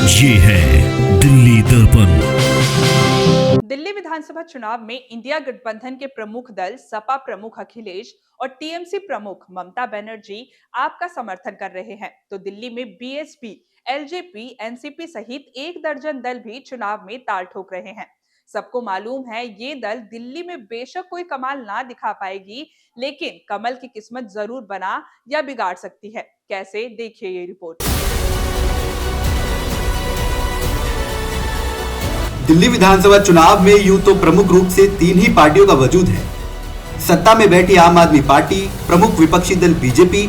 ये है दिल्ली दर्पण। दिल्ली विधानसभा चुनाव में इंडिया गठबंधन के प्रमुख दल सपा प्रमुख अखिलेश और टीएमसी प्रमुख ममता बनर्जी आपका समर्थन कर रहे हैं, तो दिल्ली में बीएसपी, एलजेपी, एनसीपी सहित 1 दर्जन दल भी चुनाव में ताल ठोक रहे हैं। सबको मालूम है ये दल दिल्ली में बेशक कोई कमाल ना दिखा पाएगी, लेकिन कमल की किस्मत जरूर बना या बिगाड़ सकती है। कैसे, देखिए ये रिपोर्ट। दिल्ली विधानसभा चुनाव में यूं तो प्रमुख रूप से 3 ही पार्टियों का वजूद है। सत्ता में बैठी आम आदमी पार्टी, प्रमुख विपक्षी दल बीजेपी,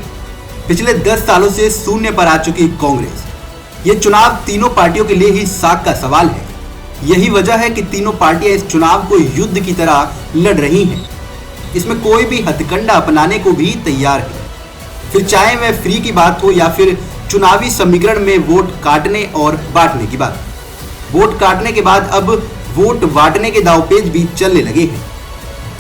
पिछले 10 सालों से शून्य पर आ चुकी कांग्रेस। ये चुनाव तीनों पार्टियों के लिए ही साख का सवाल है। यही वजह है कि तीनों पार्टियां इस चुनाव को युद्ध की तरह लड़ रही हैं। इसमें कोई भी हथकंडा अपनाने को भी तैयार है, फिर चाहे वह फ्री की बात हो या फिर चुनावी समीकरण में वोट काटने और बांटने की बात। वोट काटने के बाद अब वोट बांटने के दांवपेच भी चलने लगे हैं।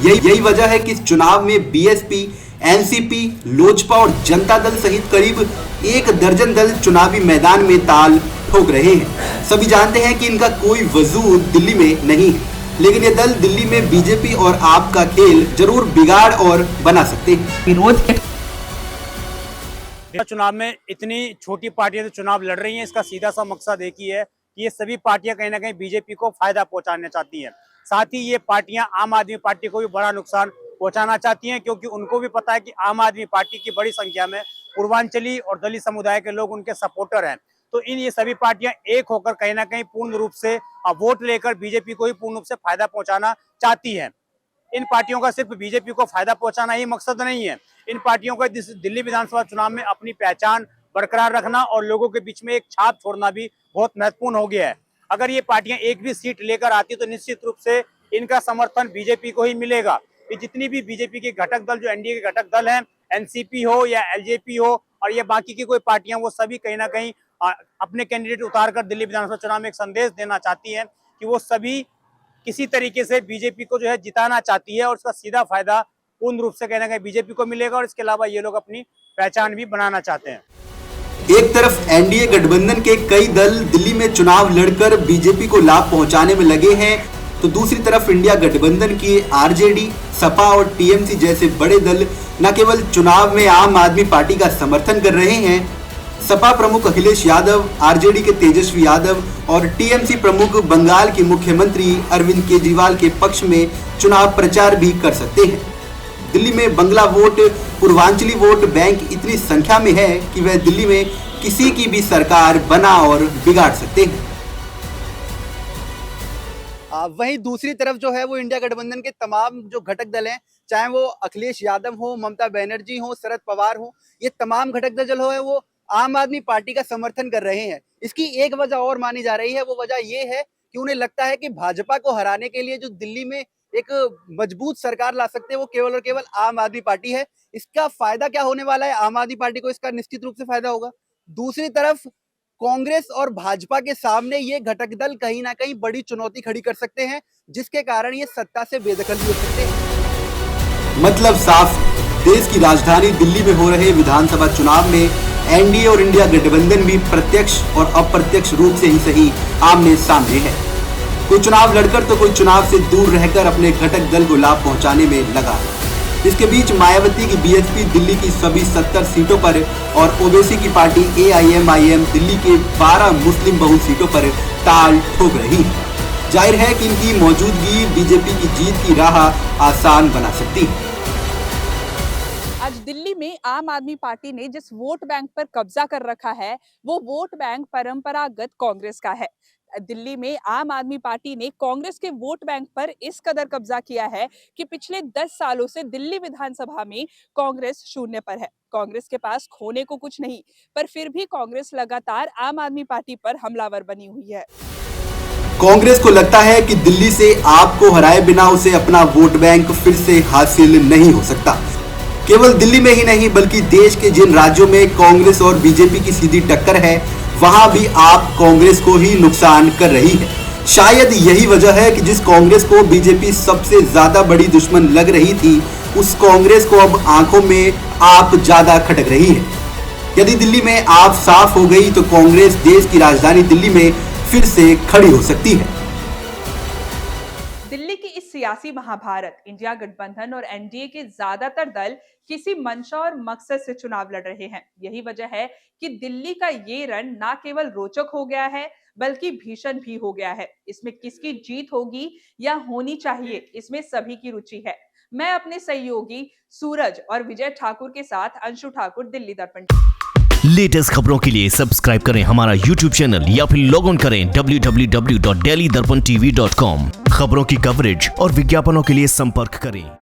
यही वजह है कि इस चुनाव में बीएसपी, एनसीपी, लोजपा और जनता दल सहित करीब 1 दर्जन दल चुनावी मैदान में ताल ठोक रहे हैं। सभी जानते हैं कि इनका कोई वजूद दिल्ली में नहीं है, लेकिन ये दल दिल्ली में बीजेपी और आप का खेल जरूर बिगाड़ और बना सकते हैं। विरोध चुनाव में इतनी छोटी पार्टियां तो चुनाव लड़ रही हैं, इसका सीधा सा मकसद एक ही है कि ये सभी पार्टियां कहीं ना कहीं बीजेपी को फायदा पहुंचाना चाहती हैं। साथ ही ये पार्टियां आम आदमी पार्टी को भी बड़ा नुकसान पहुंचाना चाहती हैं, क्योंकि उनको भी पता है कि आम आदमी पार्टी की बड़ी संख्या में पूर्वांचली और दलित समुदाय के लोग उनके सपोर्टर हैं। तो ये सभी पार्टियां एक होकर कहीं ना कहीं पूर्ण रूप से वोट लेकर बीजेपी को ही पूर्ण रूप से फायदा पहुंचाना चाहती है। इन पार्टियों का सिर्फ बीजेपी को फायदा पहुंचाना ही मकसद नहीं है। इन पार्टियों का दिल्ली विधानसभा चुनाव में अपनी पहचान बरकरार रखना और लोगों के बीच में एक छाप छोड़ना भी बहुत महत्वपूर्ण हो गया है। अगर ये पार्टियां एक भी सीट लेकर आती तो निश्चित रूप से इनका समर्थन बीजेपी को ही मिलेगा। ये जितनी भी बीजेपी के घटक दल, जो एनडीए के घटक दल हैं, एनसीपी हो या एलजेपी हो और ये बाकी की कोई पार्टियां, वो सभी कहीं ना कहीं अपने कैंडिडेट उतारकर दिल्ली विधानसभा चुनाव में एक संदेश देना चाहती है कि वो सभी किसी तरीके से बीजेपी को जो है जिताना चाहती है और उसका सीधा फायदा पूर्ण रूप से कहीं ना कहीं बीजेपी को मिलेगा। और इसके अलावा ये लोग अपनी पहचान भी बनाना चाहते हैं। एक तरफ एनडीए गठबंधन के कई दल दिल्ली में चुनाव लड़कर बीजेपी को लाभ पहुंचाने में लगे हैं, तो दूसरी तरफ इंडिया गठबंधन की आरजेडी, सपा और टीएमसी जैसे बड़े दल न केवल चुनाव में आम आदमी पार्टी का समर्थन कर रहे हैं, सपा प्रमुख अखिलेश यादव, आरजेडी के तेजस्वी यादव और टीएमसी प्रमुख बंगाल के मुख्यमंत्री अरविंद केजरीवाल के पक्ष में चुनाव प्रचार भी कर सकते हैं। दिल्ली में बंगला वोट, पूर्वांचली वोट बैंक इतनी संख्या में है कि वह दिल्ली में किसी की भी सरकार बना और बिगाड़ सकते हैं। वहीं दूसरी तरफ जो है वो इंडिया गठबंधन के तमाम जो घटक दल हैं, चाहे वो अखिलेश यादव हो, ममता बनर्जी हो, शरद पवार हो, ये तमाम घटक दल जो है वो आम आदमी पार्टी का समर्थन कर रहे हैं। इसकी एक वजह और मानी जा रही है, वो वजह ये है कि उन्हें लगता है कि भाजपा को हराने के लिए जो दिल्ली में एक मजबूत सरकार ला सकते हैं वो केवल और केवल आम आदमी पार्टी है। इसका फायदा क्या होने वाला है? आम आदमी पार्टी को इसका निश्चित रूप से फायदा होगा। दूसरी तरफ कांग्रेस और भाजपा के सामने ये घटक दल कहीं ना कहीं बड़ी चुनौती खड़ी कर सकते हैं, जिसके कारण ये सत्ता से बेदखल भी हो सकते हैं। मतलब साफ, देश की राजधानी दिल्ली में हो रहे विधानसभा चुनाव में एनडीए और इंडिया गठबंधन भी प्रत्यक्ष और अप्रत्यक्ष रूप से ही सही आमने सामने है। कोई चुनाव लड़कर तो कोई चुनाव से दूर रहकर अपने घटक दल को लाभ पहुंचाने में लगा। इसके बीच मायावती की बीएसपी दिल्ली की सभी 70 सीटों पर और ओवैसी की पार्टी एआईएमआईएम दिल्ली के 12 मुस्लिम बहुल सीटों पर ताल ठोक रही है। जाहिर है कि इनकी मौजूदगी बीजेपी की जीत की राह आसान बना सकती है। आज दिल्ली में आम आदमी पार्टी ने जिस वोट बैंक पर कब्जा कर रखा है, वो वोट बैंक परंपरागत कांग्रेस का है। दिल्ली में आम आदमी पार्टी ने कांग्रेस के वोट बैंक पर इस कदर कब्जा किया है कि पिछले 10 सालों से दिल्ली विधानसभा में कांग्रेस शून्य पर है। कांग्रेस के पास खोने को कुछ नहीं, पर फिर भी कांग्रेस लगातार आम आदमी पार्टी पर हमलावर बनी हुई है। कांग्रेस को लगता है कि दिल्ली से आपको हराए बिना उसे अपना वोट बैंक फिर से हासिल नहीं हो सकता। केवल दिल्ली में ही नहीं बल्कि देश के जिन राज्यों में कांग्रेस और बीजेपी की सीधी टक्कर है, वहां भी आप कांग्रेस को ही नुकसान कर रही है। शायद यही वजह है कि जिस कांग्रेस को बीजेपी सबसे ज्यादा बड़ी दुश्मन लग रही थी, उस कांग्रेस को अब आंखों में आप ज्यादा खटक रही है। यदि दिल्ली में आप साफ हो गई तो कांग्रेस देश की राजधानी दिल्ली में फिर से खड़ी हो सकती है। दिल्ली की इस सियासी महाभारत इंडिया गठबंधन और एनडीए के ज्यादातर दल किसी मंशा और मकसद से चुनाव लड़ रहे हैं। यही वजह है कि दिल्ली का ये रण न केवल रोचक हो गया है बल्कि भीषण भी हो गया है। इसमें किसकी जीत होगी या होनी चाहिए, इसमें सभी की रुचि है। मैं अपने सहयोगी सूरज और विजय ठाकुर के साथ अंशु ठाकुर, दिल्ली दर्पण। लेटेस्ट खबरों के लिए सब्सक्राइब करें हमारा यूट्यूब चैनल या फिर लॉग ऑन करें www.delhidarpantv.com। खबरों की कवरेज और विज्ञापनों के लिए संपर्क करें।